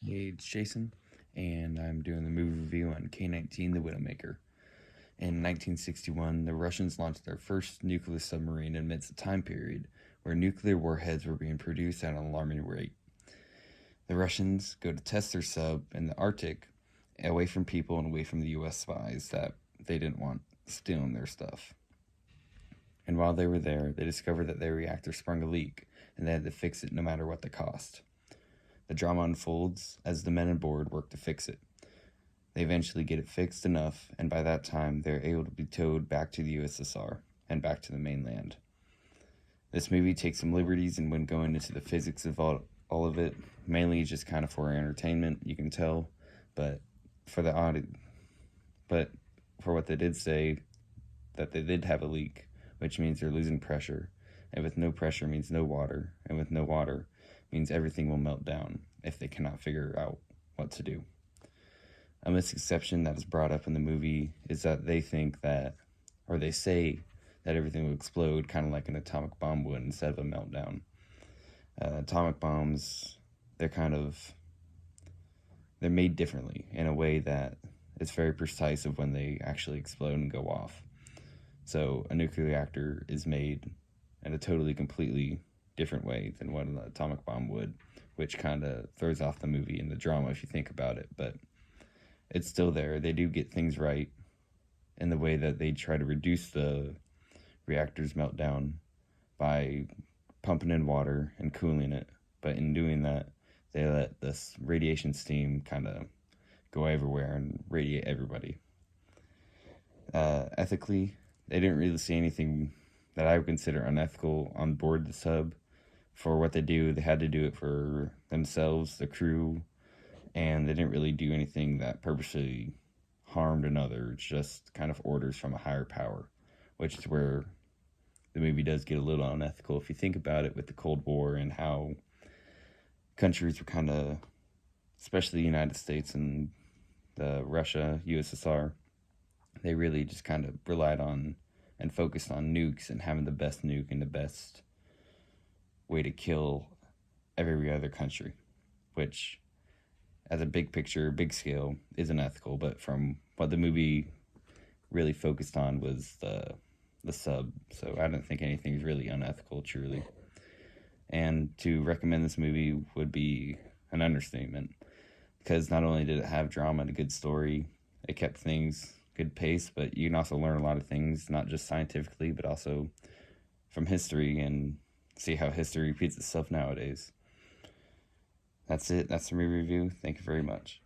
Hey, it's Jason, and I'm doing the movie review on K-19, the Widowmaker. In 1961, the Russians launched their first nuclear submarine amidst a time period where nuclear warheads were being produced at an alarming rate. The Russians go to test their sub in the Arctic, away from people and away from the US spies that they didn't want stealing their stuff. And while they were there, they discovered that their reactor sprung a leak, and they had to fix it no matter what the cost. The drama unfolds as the men aboard work to fix it. They eventually get it fixed enough, and by that time, they're able to be towed back to the USSR and back to the mainland. This movie takes some liberties and when going into the physics of all of it, mainly just kind of for entertainment, you can tell, but for the audience, but for what they did say, that they did have a leak, which means they're losing pressure, and with no pressure means no water, and with no water means everything will melt down if they cannot figure out what to do. A misconception that is brought up in the movie is that they think that, or they say that everything will explode kind of like an atomic bomb would instead of a meltdown. Atomic bombs, they're made differently in a way that it's very precise of when they actually explode and go off. So a nuclear reactor is made in a totally, completely different way than what an atomic bomb would, which kind of throws off the movie and the drama if you think about it, but it's still there. They do get things right in the way that they try to reduce the reactor's meltdown by pumping in water and cooling it, but in doing that, they let this radiation steam kind of go everywhere and radiate everybody. Ethically, they didn't really see anything that I would consider unethical on board the sub. For what they do, they had to do it for themselves, the crew, and they didn't really do anything that purposely harmed another. It's just kind of orders from a higher power, which is where the movie does get a little unethical if you think about it with the Cold War and how countries were kind of, especially the United States and the Russia, USSR, they really just kind of relied on and focused on nukes and having the best nuke and the best way to kill every other country, which as a big picture, big scale, isn't ethical, but from what the movie really focused on was the sub, so I don't think anything's really unethical, truly. And to recommend this movie would be an understatement, because not only did it have drama and a good story, it kept things good pace, but you can also learn a lot of things, not just scientifically, but also from history, and see how history repeats itself nowadays. That's it. That's the movie review. Thank you very much.